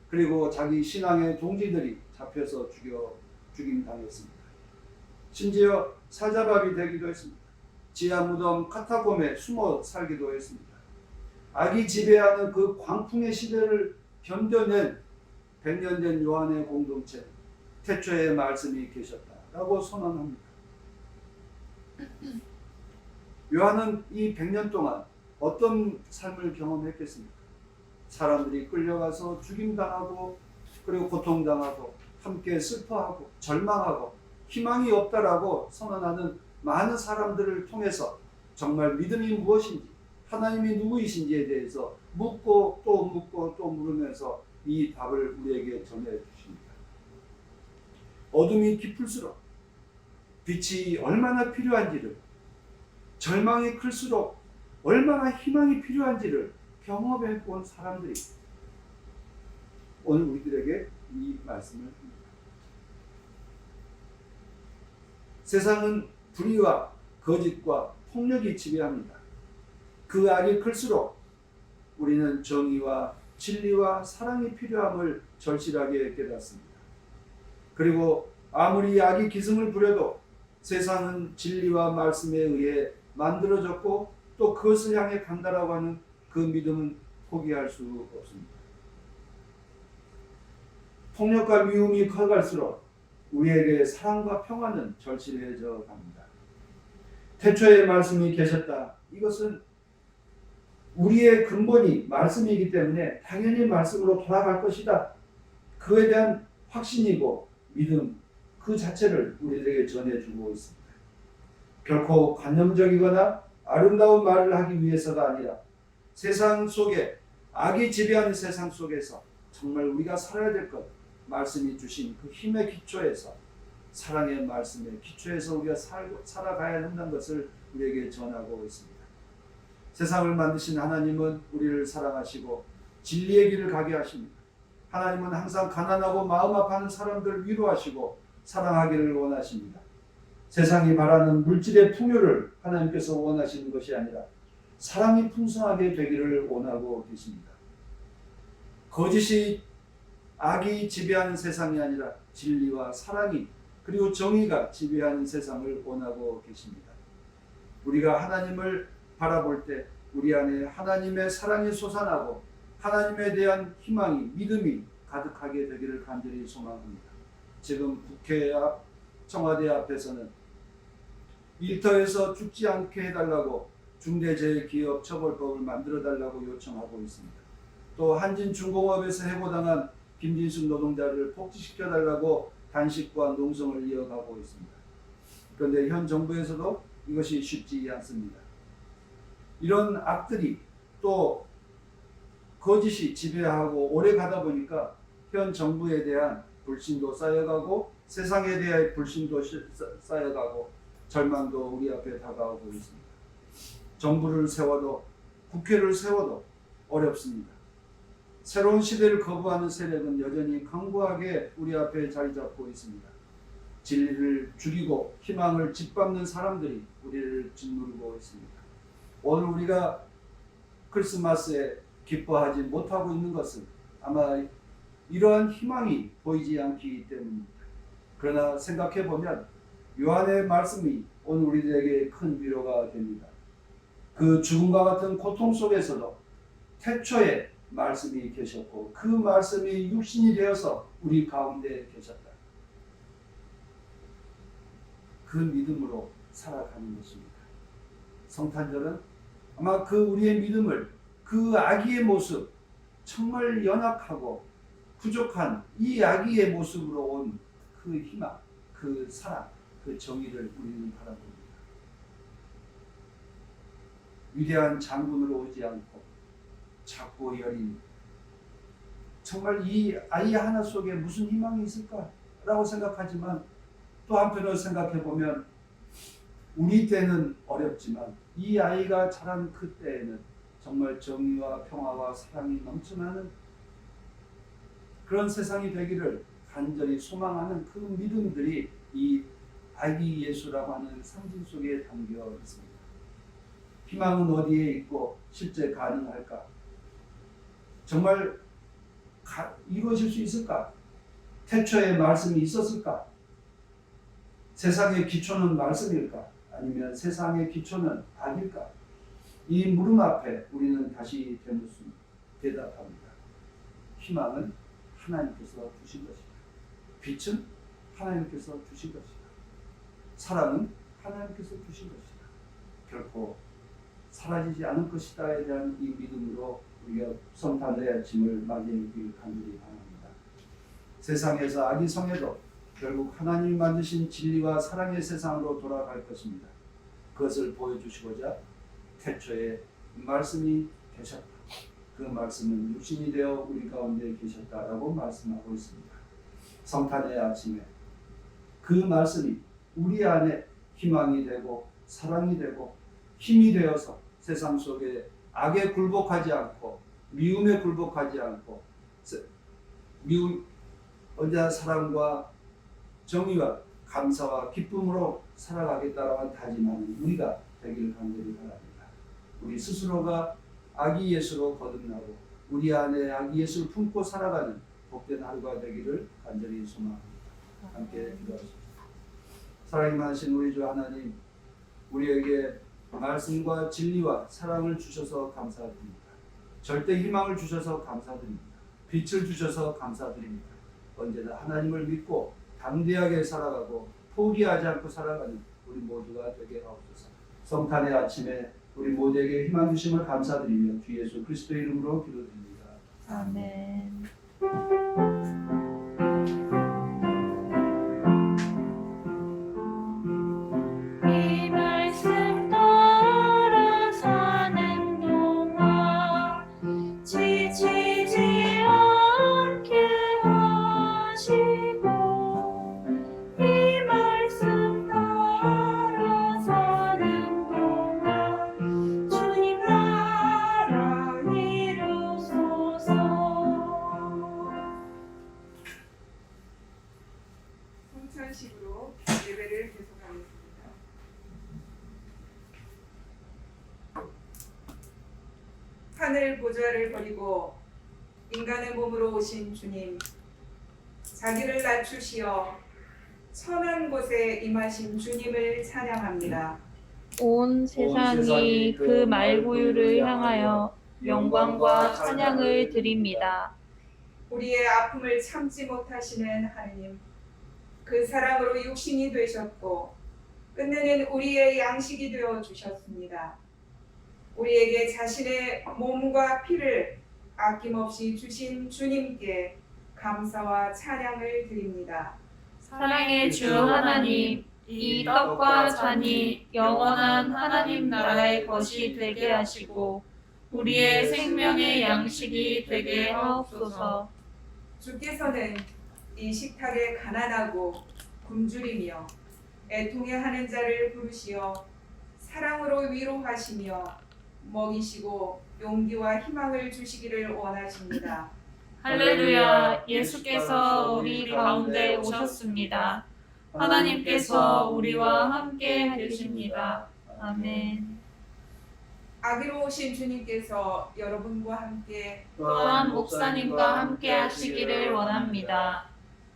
그리고 자기 신앙의 동지들이 잡혀서 죽임당했습니다. 심지어 사자밥이 되기도 했습니다. 지하 무덤 카타콤에 숨어 살기도 했습니다. 악이 지배하는 그 광풍의 시대를 견뎌낸 100년 된 요한의 공동체, 태초에 말씀이 계셨다라고 선언합니다. 요한은 이 100년 동안 어떤 삶을 경험했겠습니까? 사람들이 끌려가서 죽임당하고 그리고 고통당하고 함께 슬퍼하고 절망하고 희망이 없다라고 선언하는 많은 사람들을 통해서 정말 믿음이 무엇인지, 하나님이 누구이신지에 대해서 묻고 또 물으면서 이 답을 우리에게 전해주십니다. 어둠이 깊을수록 빛이 얼마나 필요한지를, 절망이 클수록 얼마나 희망이 필요한지를 경험해 본 사람들이 오늘 우리들에게 이 말씀을 합니다. 세상은 불의와 거짓과 폭력이 지배합니다. 그 악이 클수록 우리는 정의와 진리와 사랑이 필요함을 절실하게 깨닫습니다. 그리고 아무리 악이 기승을 부려도 세상은 진리와 말씀에 의해 만들어졌고 또 그것을 향해 간다라고 하는 그 믿음은 포기할 수 없습니다. 폭력과 미움이 커갈수록 우리에게 사랑과 평화는 절실해져 갑니다. 태초에 말씀이 계셨다. 이것은 우리의 근본이 말씀이기 때문에 당연히 말씀으로 돌아갈 것이다. 그에 대한 확신이고 믿음 그 자체를 우리에게 전해주고 있습니다. 결코 관념적이거나 아름다운 말을 하기 위해서가 아니라 세상 속에 악이 지배하는 세상 속에서 정말 우리가 살아야 될 것, 말씀이 주신 그 힘의 기초에서, 사랑의 말씀의 기초에서 우리가 살아가야 한다는 것을 우리에게 전하고 있습니다. 세상을 만드신 하나님은 우리를 사랑하시고 진리의 길을 가게 하십니다. 하나님은 항상 가난하고 마음 아파하는 사람들을 위로하시고 사랑하기를 원하십니다. 세상이 바라는 물질의 풍요를 하나님께서 원하시는 것이 아니라 사랑이 풍성하게 되기를 원하고 계십니다. 거짓이, 악이 지배하는 세상이 아니라 진리와 사랑이 그리고 정의가 지배하는 세상을 원하고 계십니다. 우리가 하나님을 바라볼 때 우리 안에 하나님의 사랑이 솟아나고 하나님에 대한 희망이, 믿음이 가득하게 되기를 간절히 소망합니다. 지금 국회 앞, 청와대 앞에서는 일터에서 죽지 않게 해달라고 중대재해기업처벌법을 만들어달라고 요청하고 있습니다. 또 한진중공업에서 해고당한 김진숙 노동자를 복지시켜달라고 단식과 농성을 이어가고 있습니다. 그런데 현 정부에서도 이것이 쉽지 않습니다. 이런 악들이 또 거짓이 지배하고 오래 가다 보니까 현 정부에 대한 불신도 쌓여가고 세상에 대한 불신도 쌓여가고 절망도 우리 앞에 다가오고 있습니다. 정부를 세워도 국회를 세워도 어렵습니다. 새로운 시대를 거부하는 세력은 여전히 강고하게 우리 앞에 자리 잡고 있습니다. 진리를 죽이고 희망을 짓밟는 사람들이 우리를 짓누르고 있습니다. 오늘 우리가 크리스마스에 기뻐하지 못하고 있는 것은 아마 이러한 희망이 보이지 않기 때문입니다. 그러나 생각해 보면 요한의 말씀이 오늘 우리들에게 큰 위로가 됩니다. 그 죽음과 같은 고통 속에서도 태초에 말씀이 계셨고 그 말씀이 육신이 되어서 우리 가운데 계셨다. 그 믿음으로 살아가는 것입니다. 성탄절은 아마 그 우리의 믿음을 그 아기의 모습, 정말 연약하고 부족한 이 아기의 모습으로 온 그 희망, 그 사랑, 그 정의를 우리는 바라봅니다. 위대한 장군으로 오지 않고 작고 여린 정말 이 아이 하나 속에 무슨 희망이 있을까라고 생각하지만 또 한편으로 생각해 보면 우리 때는 어렵지만 이 아이가 자란 그 때에는 정말 정의와 평화와 사랑이 넘쳐나는 그런 세상이 되기를 간절히 소망하는 그 믿음들이 이 아기 예수라고 하는 상징 속에 담겨 있습니다. 희망은 어디에 있고 실제 가능할까? 정말 이루어질 수 있을까? 태초에 말씀이 있었을까? 세상의 기초는 말씀일까? 아니면 세상의 기초는 악일까? 이 물음 앞에 우리는 다시 대답합니다. 희망은 하나님께서 주신 것이다. 빛은 하나님께서 주신 것이다. 사랑은 하나님께서 주신 것이다. 결코 사라지지 않을 것이다에 대한 이 믿음으로 우리가 성탄의 아침을 맞이하기를 간절히 바랍니다. 세상에서 악이 성해도 결국 하나님이 만드신 진리와 사랑의 세상으로 돌아갈 것입니다. 그것을 보여주시고자 태초에 말씀이 계셨다. 그 말씀은 육신이 되어 우리 가운데 계셨다라고 말씀하고 있습니다. 성탄의 아침에 그 말씀이 우리 안에 희망이 되고 사랑이 되고 힘이 되어서 세상 속에 악에 굴복하지 않고 미움에 굴복하지 않고 언제나 사랑과 정의와 감사와 기쁨으로 살아가겠다라고 다짐하는 우리가 되기를 간절히 바랍니다. 우리 스스로가 아기 예수로 거듭나고 우리 안에 아기 예수를 품고 살아가는 복된 하루가 되기를 간절히 소망합니다. 함께 기도하십시오. 사랑이 많으신 우리 주 하나님, 우리에게 말씀과 진리와 사랑을 주셔서 감사드립니다. 절대 희망을 주셔서 감사드립니다. 빛을 주셔서 감사드립니다. 언제나 하나님을 믿고 담대하게 살아가고 포기하지 않고 살아가는 우리 모두가 되게 하옵소서. 성탄의 아침에 우리 모두에게 희망 주심을 감사드리며 주 예수 그리스도의 이름으로 기도드립니다. 아멘. 이 말씀 따라 사는 동안 지치지 않게 하시고 이 말씀 따라 사는 동안 주님 나라 이루소서. 성찬식으로 예배를 계속하겠습니다. 하늘 보좌를 버리고 인간의 몸으로 오신 주님, 자기를 낮추시어 천한 곳에 임하신 주님을 찬양합니다. 온 세상이 그 말구유를 향하여 영광과 찬양을 드립니다. 우리의 아픔을 참지 못하시는 하느님, 그 사랑으로 육신이 되셨고 끝내는 우리의 양식이 되어 주셨습니다. 우리에게 자신의 몸과 피를 아낌없이 주신 주님께 감사와 찬양을 드립니다. 사랑의 주 하나님, 이 떡과 잔이 영원한 하나님 나라의 것이 되게 하시고 우리의 생명의 양식이 되게 하옵소서. 주께서는 이 식탁에 가난하고 굶주리며 애통해하는 자를 부르시어 사랑으로 위로하시며 먹이시고 용기와 희망을 주시기를 원하십니다. 할렐루야. 예수께서 우리 가운데 오셨습니다. 하나님께서 우리와 함께 계십니다. 아멘. 아기로우신 주님께서 여러분과 함께 또한 목사님과 함께 하시기를 원합니다.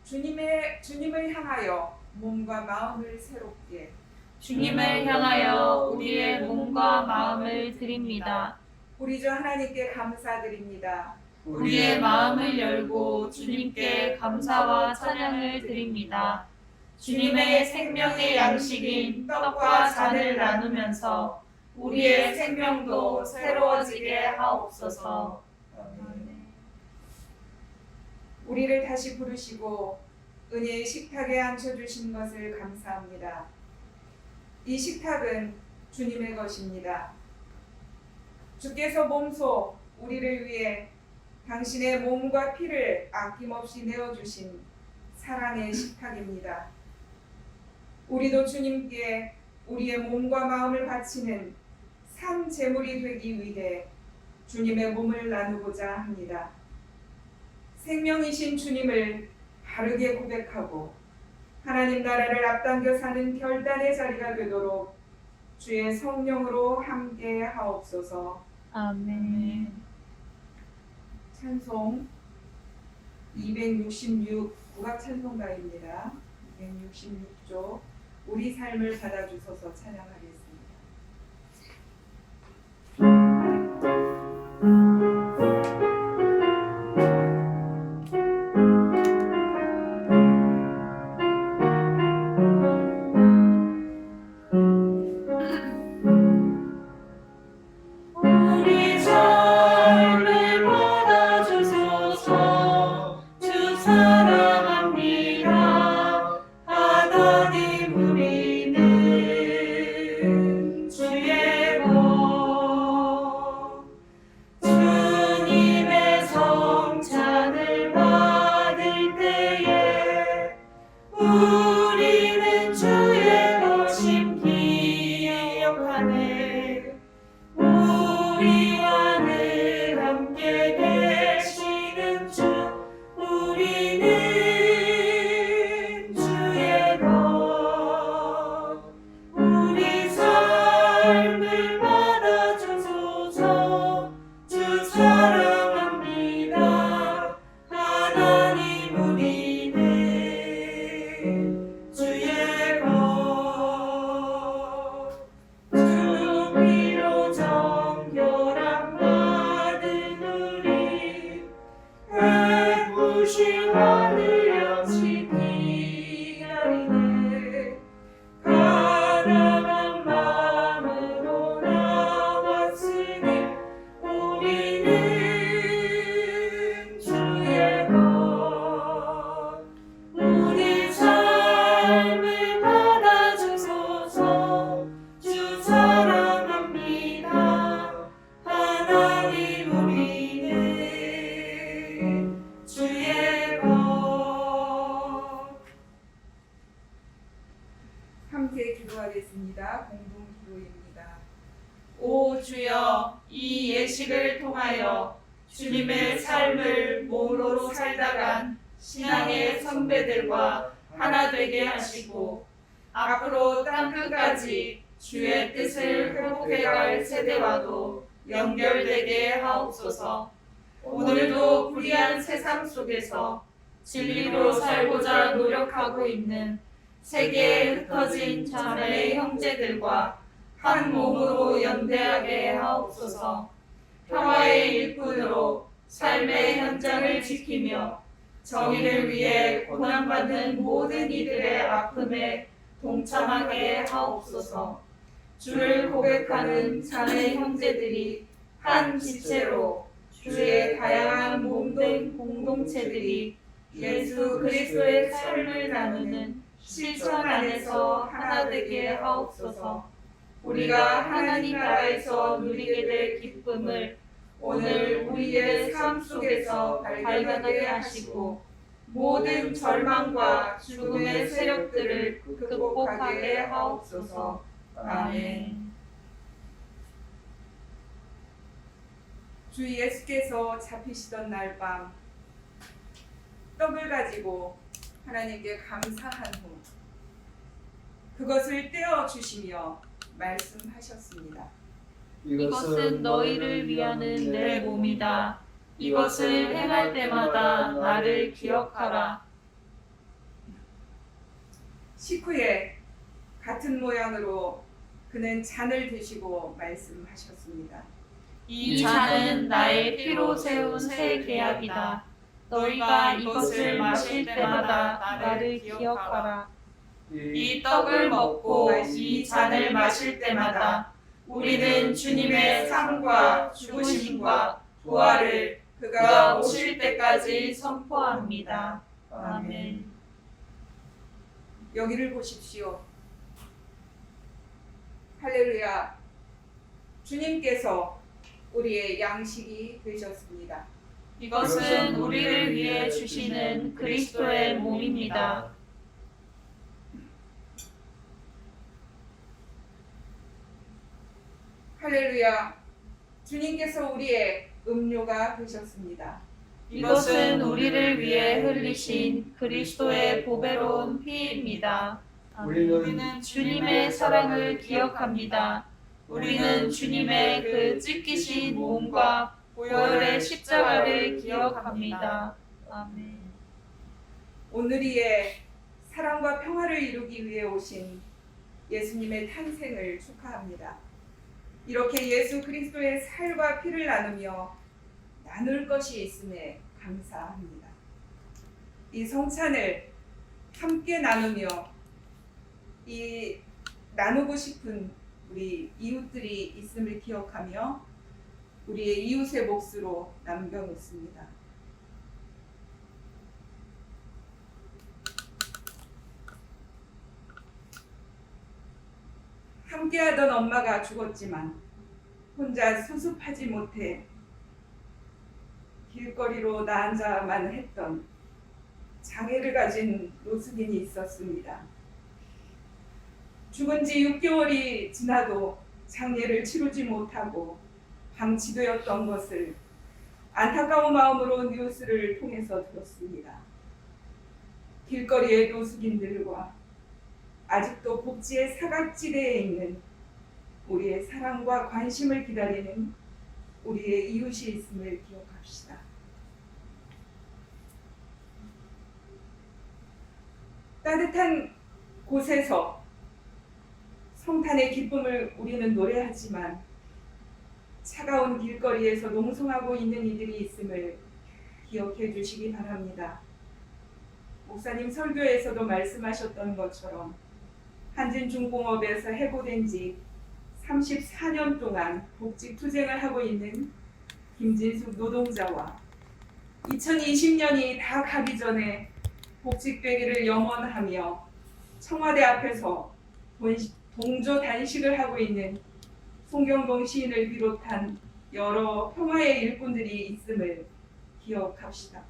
주님을 향하여 몸과 마음을 새롭게 주님을 향하여 우리의 몸과 마음을 드립니다. 우리 주 하나님께 감사드립니다. 우리의 마음을 열고 주님께 감사와 찬양을 드립니다. 주님의 생명의 양식인 떡과 잔을 나누면서 우리의 생명도 새로워지게 하옵소서. 우리를 다시 부르시고 은혜의 식탁에 앉혀주신 것을 감사합니다. 이 식탁은 주님의 것입니다. 주께서 몸소 우리를 위해 당신의 몸과 피를 아낌없이 내어주신 사랑의 식탁입니다. 우리도 주님께 우리의 몸과 마음을 바치는 산 제물이 되기 위해 주님의 몸을 나누고자 합니다. 생명이신 주님을 바르게 고백하고 하나님 나라를 앞당겨 사는 결단의 자리가 되도록 주의 성령으로 함께 하옵소서. 아멘. 찬송 266 국악 찬송가입니다. 266조 우리 삶을 받아주소서 찬양하겠습니다. 우리 삶을 받아주소서. 주 사랑합니다. 하나님 우리는 주의 것. 주님의 성찬을 받을 때에 우리는 주의 것임 기억하네. 우리와 늘 함께 계시는 주, 우리는 주의 것. 우리 삶을 받아주소서. 주 사랑합니다. 하나님 우리는 주의 것. 주 피로 정결함 받은 우리 배부신 하늘 역시 기다리네. 가난한 마음으로 나왔으니 우리는 주의 것. 우리 삶을 받아주소서. 주 사랑합니다. 하나님 우리는 주의 것. 함께 기도하겠습니다. 공동 기도입니다. 오 주여, 이 예식을 통하여 주님의 삶을 몸으로 살다간 신앙의 선배들과 하나 되게 하시고 앞으로 땅끝까지 주의 뜻을 회복해갈 세대와도 연결되게 하옵소서. 오늘도 불의한 세상 속에서 진리로 살고자 노력하고 있는 세계에 흩어진 자매의 형제들과 한 몸으로 연대하게 하옵소서. 평화의 일꾼으로 삶의 현장을 지키며 정의를 위해 고난받는 모든 이들의 아픔에 동참하게 하옵소서. 주를 고백하는 자매 형제들이 한 지체로 주의 다양한 몸된 공동체들이 예수 그리스도의 삶을 나누는 실천 안에서 하나 되게 하옵소서. 우리가 하나님 나라에서 누리게 될 기쁨을 오늘 우리의 삶 속에서 발견하게 하시고 모든 절망과 죽음의 세력들을 극복하게 하옵소서. 아멘. 주 예수께서 잡히시던 날 밤 떡을 가지고 하나님께 감사한 후 그것을 떼어 주시며 말씀하셨습니다. 이것은 너희를 위하는 내 몸이다. 이것을 행할 때마다 나를 기억하라. 식후에 같은 모양으로 그는 잔을 드시고 말씀하셨습니다. 이 잔은 나의 피로 세운 새 계약이다. 너희가 이것을 마실 때마다 나를 기억하라. 이 떡을 먹고 이 잔을 마실 때마다 우리는 주님의 삶과 죽으심과 부활을 그가 오실 때까지 선포합니다. 아멘. 여기를 보십시오. 할렐루야. 주님께서 우리의 양식이 되셨습니다. 이것은 우리를 위해 주시는 그리스도의 몸입니다. 할렐루야. 주님께서 우리의 음료가 되셨습니다. 이것은 우리를 위해 흘리신 그리스도의 보배로운 피입니다. 우리는 주님의 사랑을 기억합니다. 우리는 주님의 그 찢기신 몸과 보혈의 십자가를 기억합니다. 아멘. 오늘이에 사랑과 평화를 이루기 위해 오신 예수님의 탄생을 축하합니다. 이렇게 예수 그리스도의 살과 피를 나누며 나눌 것이 있음에 감사합니다. 이 성찬을 함께 나누며 이 나누고 싶은 우리 이웃들이 있음을 기억하며 우리의 이웃의 몫으로 남겨놓습니다. 함께하던 엄마가 죽었지만 혼자 수습하지 못해 길거리로 나앉아만 했던 장애를 가진 노숙인이 있었습니다. 죽은 지 6개월이 지나도 장례를 치르지 못하고 방치되었던 것을 안타까운 마음으로 뉴스를 통해서 들었습니다. 길거리의 노숙인들과 아직도 복지의 사각지대에 있는 우리의 사랑과 관심을 기다리는 우리의 이웃이 있음을 기억합시다. 따뜻한 곳에서 성탄의 기쁨을 우리는 노래하지만 차가운 길거리에서 농성하고 있는 이들이 있음을 기억해 주시기 바랍니다. 목사님 설교에서도 말씀하셨던 것처럼 한진중공업에서 해고된 지 34년 동안 복직 투쟁을 하고 있는 김진숙 노동자와 2020년이 다 가기 전에 복직되기를 염원하며 청와대 앞에서 동조 단식을 하고 있는 송경동 시인을 비롯한 여러 평화의 일꾼들이 있음을 기억합시다.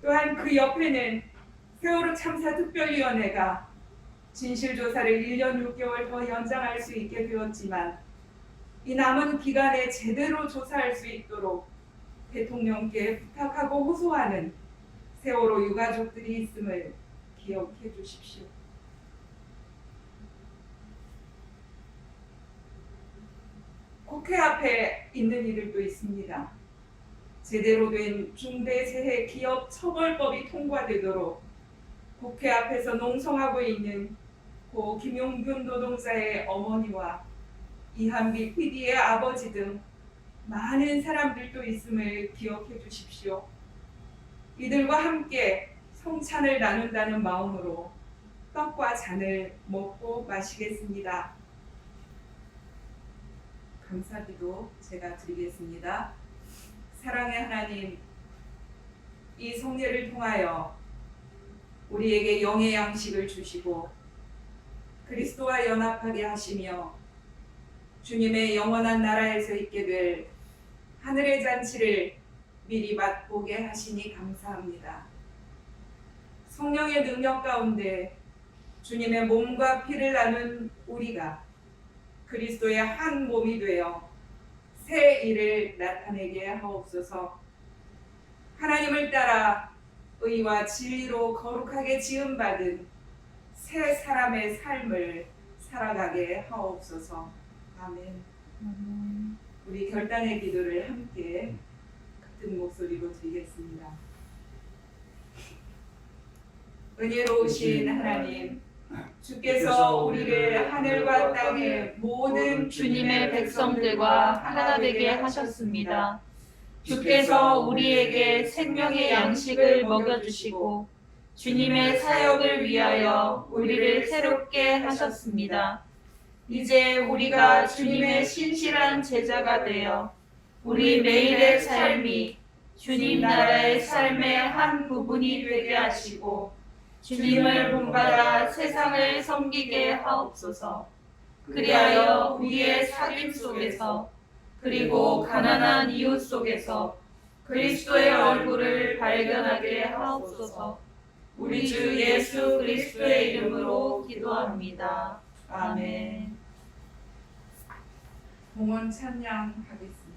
또한 그 옆에는 세월호 참사특별위원회가 진실조사를 1년 6개월 더 연장할 수 있게 되었지만 이 남은 기간에 제대로 조사할 수 있도록 대통령께 부탁하고 호소하는 세월호 유가족들이 있음을 기억해 주십시오. 국회 앞에 있는 이들도 있습니다. 제대로 된 중대재해 기업 처벌법이 통과되도록 국회 앞에서 농성하고 있는 고 김용균 노동자의 어머니와 이한비 PD의 아버지 등 많은 사람들도 있음을 기억해 주십시오. 이들과 함께 성찬을 나눈다는 마음으로 떡과 잔을 먹고 마시겠습니다. 감사기도 제가 드리겠습니다. 사랑의 하나님, 이 성례를 통하여 우리에게 영의 양식을 주시고 그리스도와 연합하게 하시며 주님의 영원한 나라에서 있게 될 하늘의 잔치를 미리 맛보게 하시니 감사합니다. 성령의 능력 가운데 주님의 몸과 피를 나눈 우리가 그리스도의 한 몸이 되어 새 일을 나타내게 하옵소서. 하나님을 따라 의와 진리로 거룩하게 지음받은 새 사람의 삶을 살아가게 하옵소서. 아멘. 우리 결단의 기도를 함께 같은 목소리로 드리겠습니다. 은혜로우신 하나님, 주께서 우리를 하늘과 땅의 모든 주님의 백성들과 하나 되게 하셨습니다. 주께서 우리에게 생명의 양식을 먹여주시고 주님의 사역을 위하여 우리를 새롭게 하셨습니다. 이제 우리가 주님의 신실한 제자가 되어 우리 매일의 삶이 주님 나라의 삶의 한 부분이 되게 하시고 주님을 본받아 세상을 섬기게 하옵소서. 그리하여 우리의 삶 속에서 그리고 가난한 이웃 속에서 그리스도의 얼굴을 발견하게 하옵소서. 우리 주 예수 그리스도의 이름으로 기도합니다. 아멘. 봉헌 찬양하겠습니다.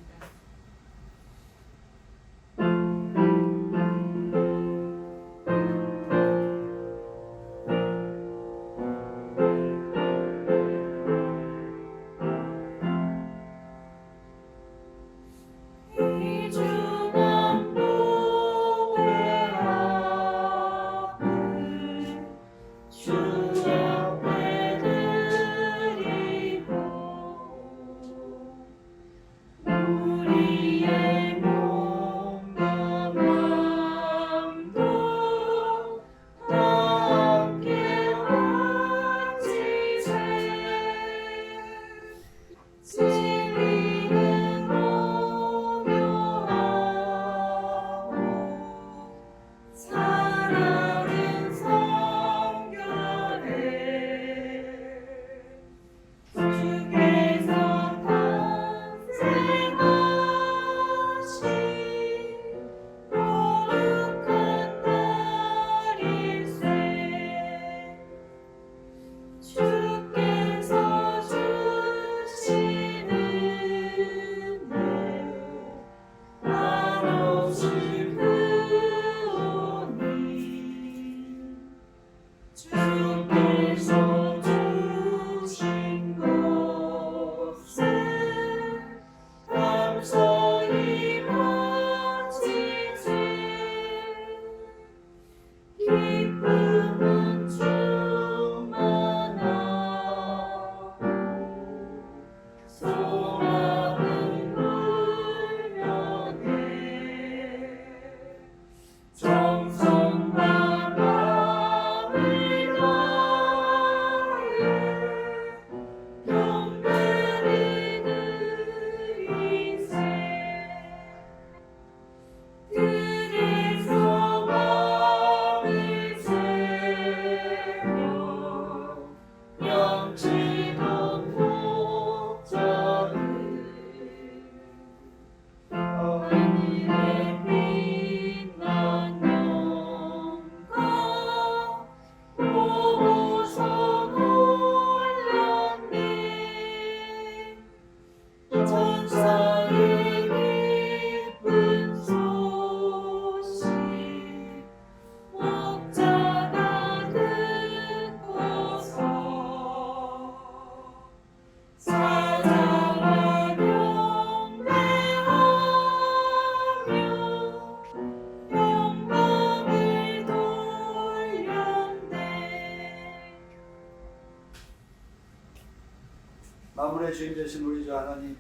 만물의 주인 되신 우리 주 하나님,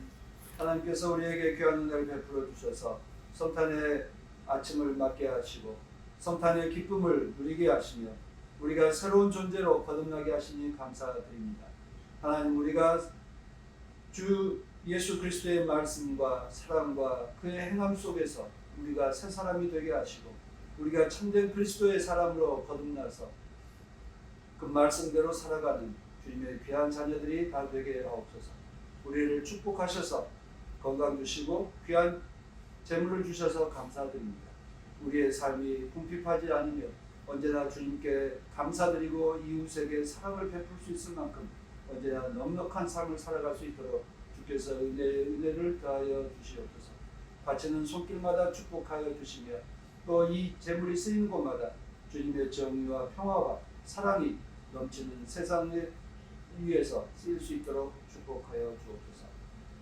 하나님께서 우리에게 귀한 은혜를 베풀어 주셔서 성탄의 아침을 맞게 하시고 성탄의 기쁨을 누리게 하시며 우리가 새로운 존재로 거듭나게 하시니 감사드립니다. 하나님, 우리가 주 예수 그리스도의 말씀과 사랑과 그의 행함 속에서 우리가 새 사람이 되게 하시고 우리가 참된 그리스도의 사람으로 거듭나서 그 말씀대로 살아가는 주님의 귀한 자녀들이 다 되게 하옵소서. 우리를 축복하셔서 건강 주시고 귀한 재물을 주셔서 감사드립니다. 우리의 삶이 궁핍하지 않으며 언제나 주님께 감사드리고 이웃에게 사랑을 베풀 수 있을 만큼 언제나 넉넉한 삶을 살아갈 수 있도록 주께서 은혜를 더하여 주시옵소서. 바치는 손길마다 축복하여 주시며 또 이 재물이 쓰이는 곳마다 주님의 정의와 평화와 사랑이 넘치는 세상에 위에서 쓰일 수 있도록 축복하여 주옵소서.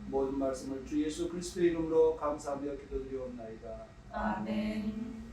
모든 말씀을 주 예수 그리스도의 이름으로 감사하며 기도드리옵나이다. 아멘.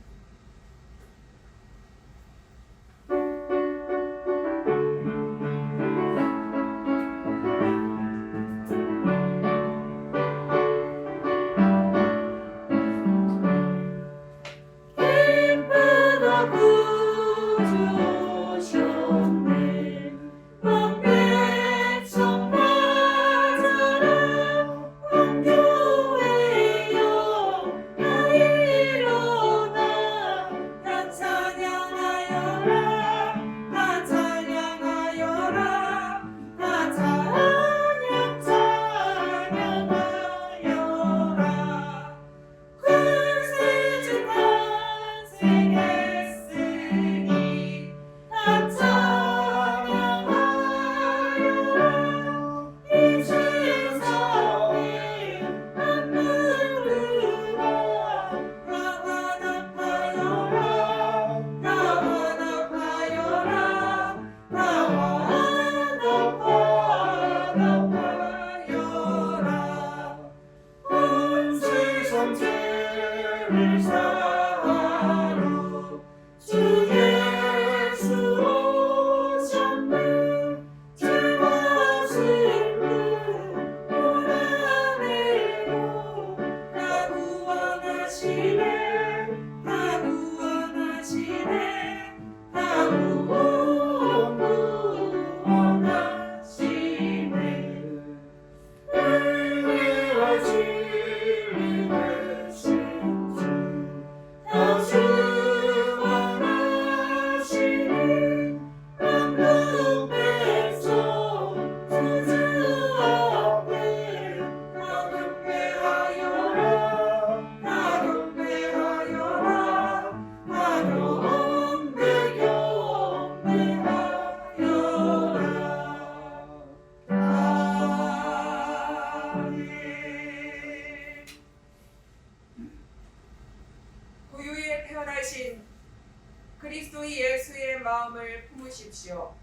그리스도 예수의 마음을 품으십시오.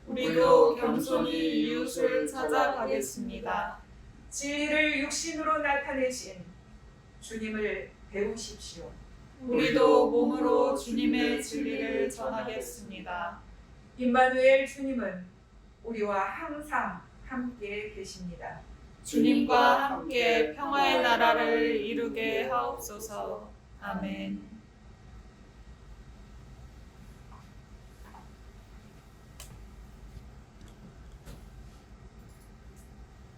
우리도 겸손히 이웃을 찾아가겠습니다. 진리를 육신으로 나타내신 주님을 배우십시오. 우리도 몸으로 주님의 진리를 전하겠습니다. 임마누엘 주님은 우리와 항상 함께 계십니다. 주님과 함께 평화의 나라를 이루게 하옵소서. 아멘.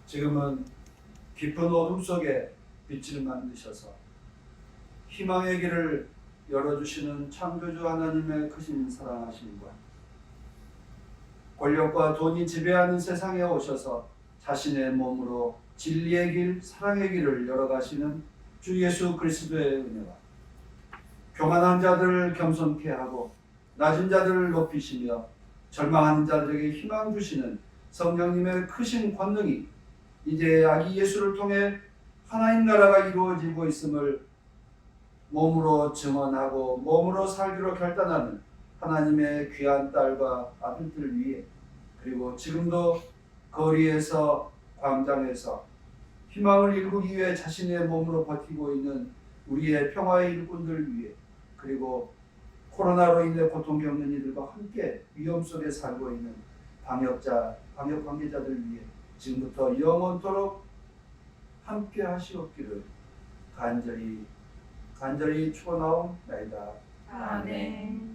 지금은 깊은 어둠 속에 빛을 만드셔서 희망의 길을 열어주시는 창조주 하나님의 크신 사랑하심과 권력과 돈이 지배하는 세상에 오셔서 자신의 몸으로 진리의 길, 사랑의 길을 열어가시는 주 예수 그리스도의 은혜와 교만한 자들을 겸손케 하고 낮은 자들을 높이시며 절망하는 자들에게 희망 주시는 성령님의 크신 권능이 이제 아기 예수를 통해 하나님 나라가 이루어지고 있음을 몸으로 증언하고 몸으로 살기로 결단하는 하나님의 귀한 딸과 아들들 위해, 그리고 지금도 거리에서 광장에서 희망을 일구기 위해 자신의 몸으로 버티고 있는 우리의 평화의 일꾼들 위해, 그리고 코로나로 인해 고통 겪는 이들과 함께 위험 속에 살고 있는 방역 관계자들 위해 지금부터 영원토록 함께 하시옵기를 간절히 축원하옵나이다. 아멘.